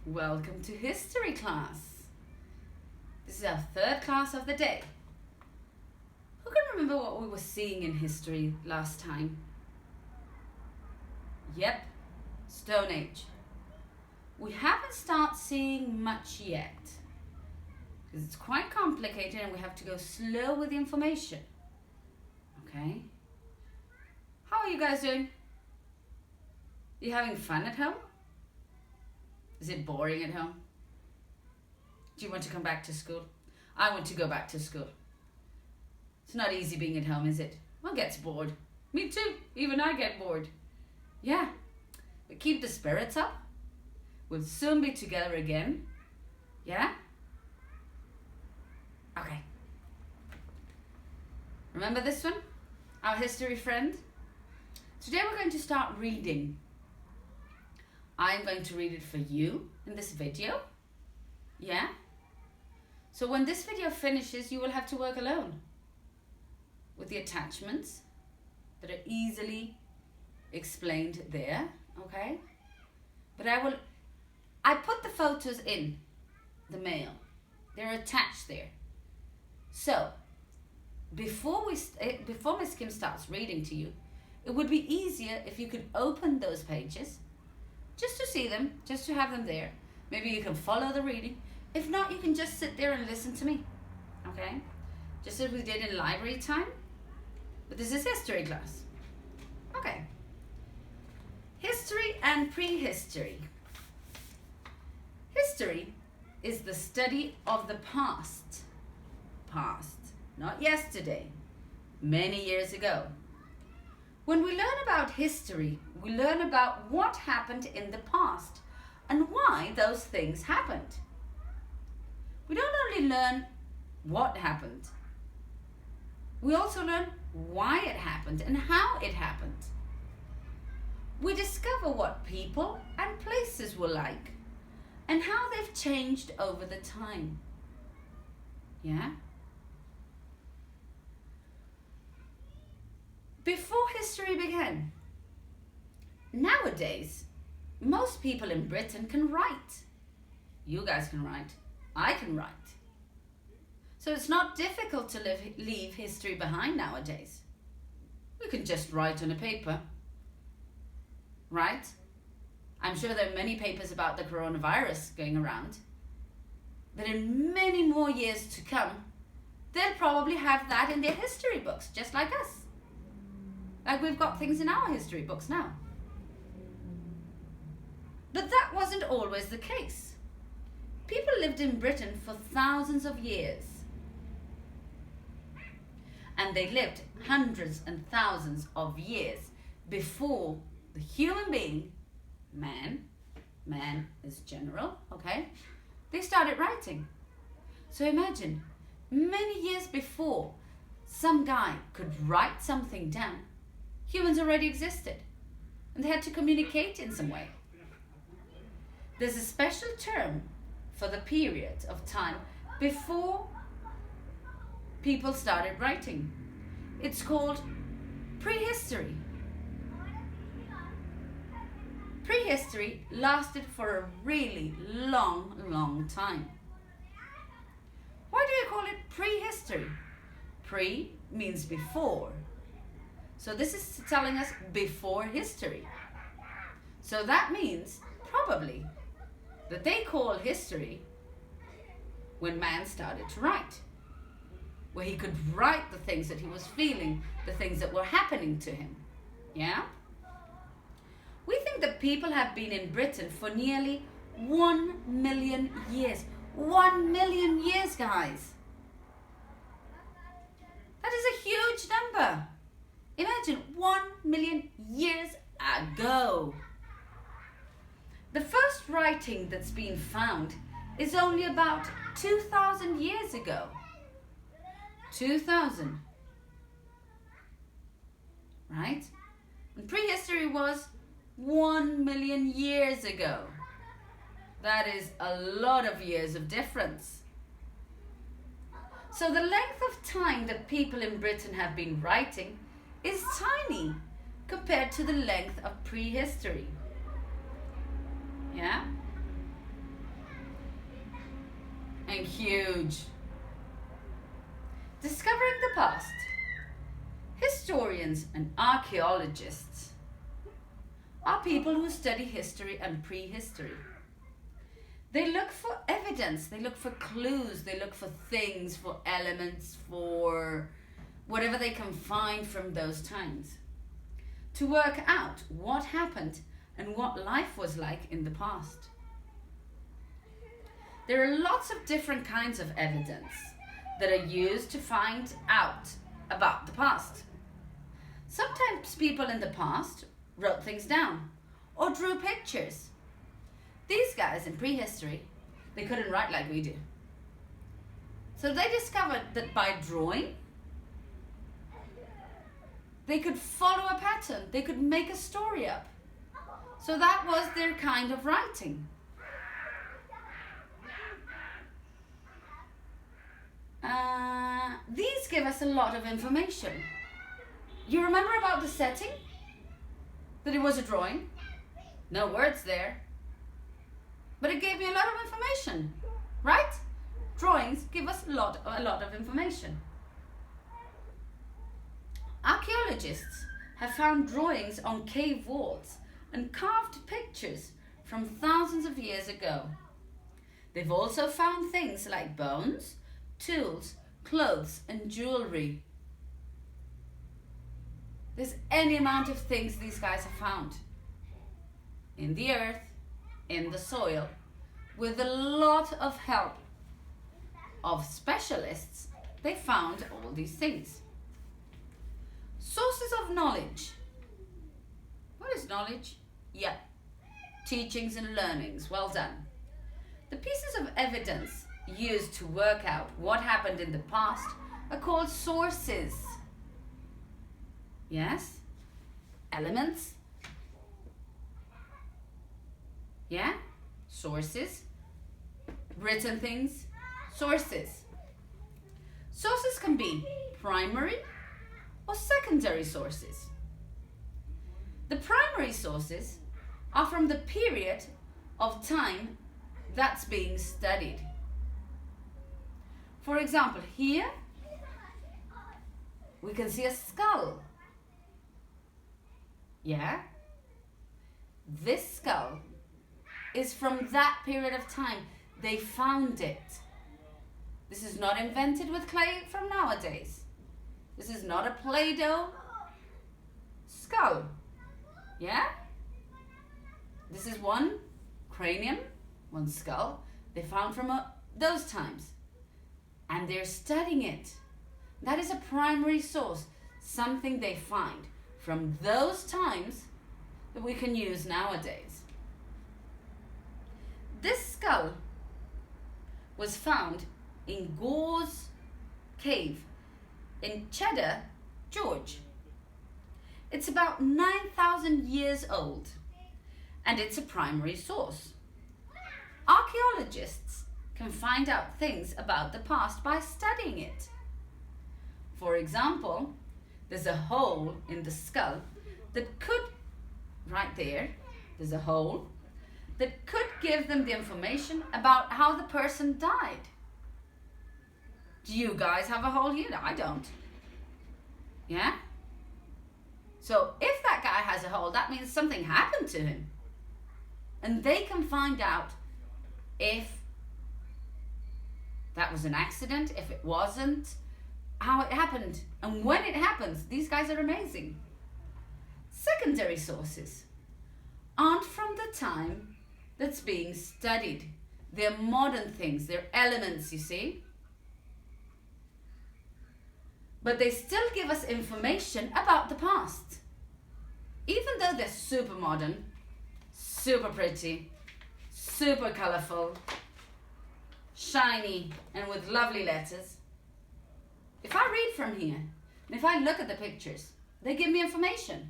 Welcome to history class. This is our third class of the day. Who can remember what we were seeing in history last time? Yep, Stone Age. We haven't started seeing much yet because it's quite complicated and we have to go slow with the information. Okay? How are you guys doing? You having fun at home? Is it boring at home? Do you want to come back to school? I want to go back to school. It's not easy being at home, is it? One gets bored. Me too. Even I get bored. Yeah. But keep the spirits up. We'll soon be together again. Yeah? Okay. Remember this one? Our history friend? Today we're going to start reading. I'm going to read it for you in this video. Yeah? So when this video finishes, you will have to work alone with the attachments that are easily explained there, okay? But I put the photos in the mail. They're attached there. So, before Miss Kim starts reading to you, it would be easier if you could open those pages just to see them, just to have them there. Maybe you can follow the reading. If not, you can just sit there and listen to me, okay? Just as we did in library time, but this is history class. Okay. History and prehistory. History is the study of the past. Past, not yesterday, many years ago. When we learn about history, we learn about what happened in the past and why those things happened. We don't only learn what happened, we also learn why it happened and how it happened. We discover what people and places were like and how they've changed over the time. Yeah? Before history began, nowadays, most people in Britain can write. You guys can write. I can write. So it's not difficult to leave history behind nowadays. We can just write on a paper, right? I'm sure there are many papers about the coronavirus going around. But in many more years to come, they'll probably have that in their history books, just like us. Like we've got things in our history books now. But that wasn't always the case. People lived in Britain for thousands of years. And they lived hundreds and thousands of years before the human being, man is general, okay? They started writing. So imagine, many years before some guy could write something down, humans already existed, and they had to communicate in some way. There's a special term for the period of time before people started writing. It's called prehistory. Prehistory lasted for a really long time. Why do you call it prehistory? Pre means before. So this is telling us before history. So that means probably that they call history when man started to write, where he could write the things that he was feeling, the things that were happening to him. Yeah? We think that people have been in Britain for nearly 1 million years. 1 million years, guys. That is a huge number. Imagine 1 million years ago. The first writing that's been found is only about 2,000 years ago. 2,000. Right? And prehistory was 1 million years ago. That is a lot of years of difference. So the length of time that people in Britain have been writing is tiny compared to the length of prehistory. Yeah? and huge. Discovering the past. Historians and archaeologists are people who study history and prehistory. They look for evidence, they look for clues, they look for things, for elements, for whatever they can find from those times to work out what happened and what life was like in the past. There are lots of different kinds of evidence that are used to find out about the past. Sometimes people in the past wrote things down or drew pictures. These guys in prehistory, they couldn't write like we do. So they discovered that by drawing, they could follow a pattern, they could make a story up. So that was their kind of writing. These give us a lot of information. You remember about the setting? That it was a drawing? No words there. But it gave me a lot of information, right? Drawings give us a lot of information. Archaeologists have found drawings on cave walls and carved pictures from thousands of years ago. They've also found things like bones, tools, clothes, and jewelry. There's any amount of things these guys have found in the earth, in the soil, with a lot of help of specialists. They found all these things. Sources of knowledge. What is knowledge? Yeah, teachings and learnings. Well done. The pieces of evidence used to work out what happened in the past are called sources. Yes? Elements. Yeah? Sources. Written things. Sources. Sources can be primary or secondary sources. The primary sources are from the period of time that's being studied. For example, here we can see a skull. Yeah? This skull is from that period of time. They found it. This is not invented with clay from nowadays. This is not a Play-Doh skull. Yeah? This is one cranium, one skull they found from those times. And they're studying it. That is a primary source, something they find from those times that we can use nowadays. This skull was found in Gore's Cave in Cheddar, Georgia. It's about 9,000 years old, and it's a primary source. Archaeologists can find out things about the past by studying it. For example, there's a hole in the skull that could, right there's a hole that could give them the information about how the person died. Do you guys have a hole here? I don't. Yeah? So if that guy has a hole, that means something happened to him. And they can find out if that was an accident, if it wasn't, how it happened, and when it happens. These guys are amazing. Secondary sources aren't from the time that's being studied. They're modern things, they're elements, you see. But they still give us information about the past. Even though they're super modern, super pretty, super colorful, shiny, and with lovely letters. If I read from here, and if I look at the pictures, they give me information.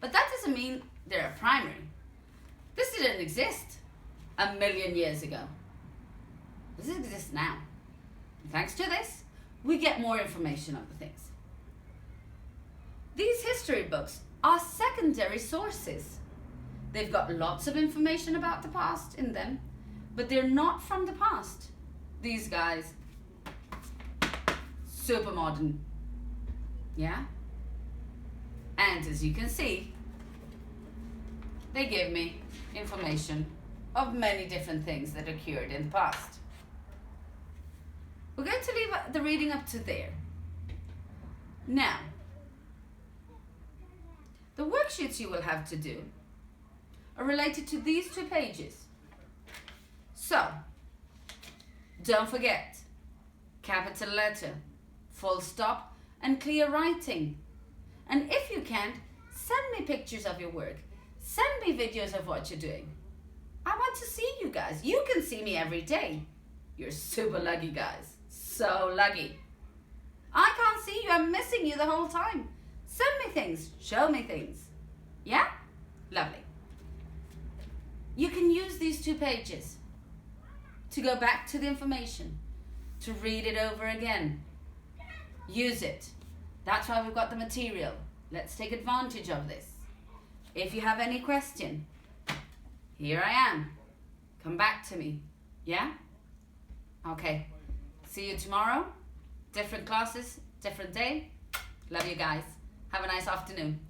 But that doesn't mean they're primary. This didn't exist 1,000,000 years ago. This exists now. And thanks to this, we get more information of the things. These history books are secondary sources. They've got lots of information about the past in them, but they're not from the past. These guys, super modern. Yeah? And as you can see, they give me information of many different things that occurred in the past. We're going to leave the reading up to there. Now, the worksheets you will have to do are related to these 2 pages. So, don't forget, capital letter, full stop, and clear writing. And if you can't, send me pictures of your work. Send me videos of what you're doing. I want to see you guys. You can see me every day. You're super lucky, guys. So lucky. I can't see you. I'm missing you the whole time. Send me things. Show me things. Yeah? Lovely. You can use these 2 pages to go back to the information, to read it over again. Use it. That's why we've got the material. Let's take advantage of this. If you have any question, here I am. Come back to me. Yeah? Okay. See you tomorrow. Different classes, different day. Love you guys. Have a nice afternoon.